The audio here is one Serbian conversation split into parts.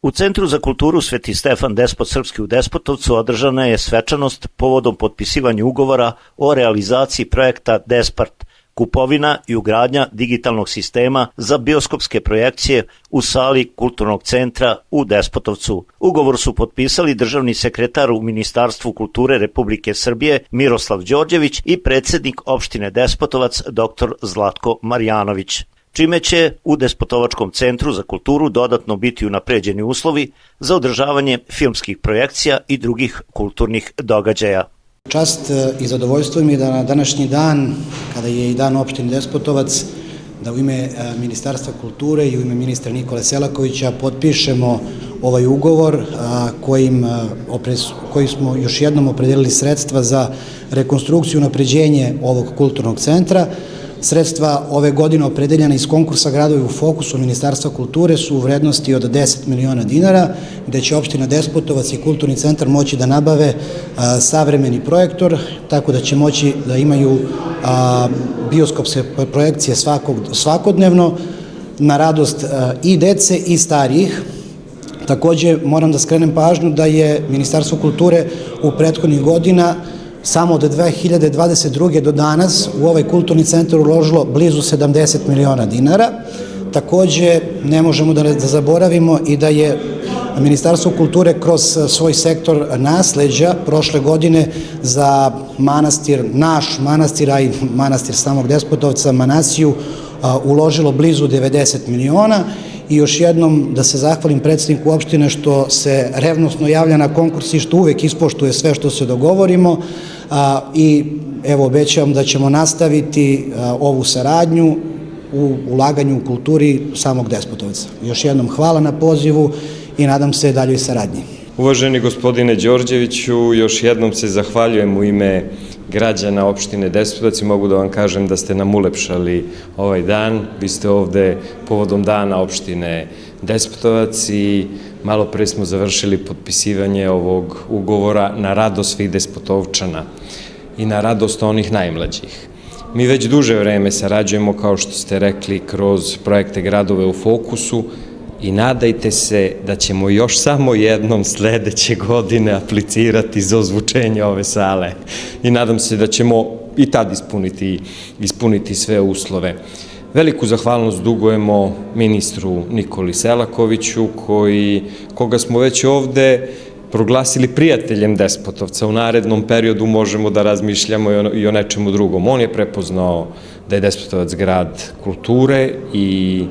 U Centru za kulturu Sveti Stefan Despot Srpski u Despotovcu održana je svečanost povodom potpisivanja ugovora o realizaciji projekta Despart, kupovina i ugradnja digitalnog sistema za bioskopske projekcije u sali Kulturnog centra u Despotovcu. Ugovor su potpisali državni sekretar u Ministarstvu kulture Republike Srbije Miroslav Đorđević i predsednik opštine Despotovac dr. Zlatko Marjanović, čime će u Despotovačkom centru za kulturu dodatno biti unapređeni uslovi za održavanje filmskih projekcija i drugih kulturnih događaja. Čast i zadovoljstvo mi je da na današnji dan, kada je i dan opštine Despotovac, da u ime Ministarstva kulture i u ime ministra Nikole Selakovića potpišemo ovaj ugovor koji smo još jednom opredelili sredstva za rekonstrukciju i unapređenje ovog kulturnog centra. Sredstva ove godine opredeljena iz konkursa Gradovi u fokusu Ministarstva kulture su u vrednosti od 10 miliona dinara, gde će opština Despotovac i kulturni centar moći da nabave savremeni projektor, tako da će moći da imaju bioskopske projekcije svakodnevno na radost i dece i starijih. Takođe moram da skrenem pažnju da je Ministarstvo kulture u prethodnih godina samo od 2022. do danas u ovaj kulturni centar uložilo blizu 70 miliona dinara. Takođe, ne možemo da zaboravimo i da je Ministarstvo kulture kroz svoj sektor nasleđa prošle godine za naš manastir, a i manastir samog Despotovca, Manasiju, uložilo blizu 90 miliona. I još jednom da se zahvalim predsedniku opštine što se revnosno javlja na konkurs i što uvek ispoštuje sve što se dogovorimo i evo obećavam da ćemo nastaviti ovu saradnju u ulaganju u kulturi samog Despotovca. Još jednom hvala na pozivu i nadam se daljoj saradnji. Uvaženi gospodine Đorđeviću, još jednom se zahvaljujem u ime građana opštine Despotovac i mogu da vam kažem da ste nam ulepšali ovaj dan. Vi ste ovde povodom dana opštine Despotovac i malo pre smo završili potpisivanje ovog ugovora na radost svih Despotovčana i na radost onih najmlađih. Mi već duže vreme sarađujemo, kao što ste rekli, kroz projekte Gradove u fokusu i nadajte se da ćemo još samo jednom sledeće godine aplicirati za ozvučenje ove sale i nadam se da ćemo i tad ispuniti sve uslove. Veliku zahvalnost dugujemo ministru Nikoli Selakoviću, koga smo već ovde proglasili prijateljem Despotovca. U narednom periodu možemo da razmišljamo i o nečemu drugom. On je prepoznao da je Despotovac grad kulture i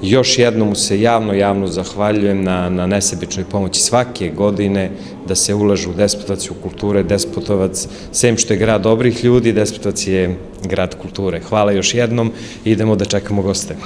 još jednom mu se javno zahvaljujem na nesebičnoj pomoći svake godine da se ulažu u Despotovac, u kulture. Despotovac, sem što je grad dobrih ljudi, Despotovac je grad kulture. Hvala još jednom i idemo da čekamo goste.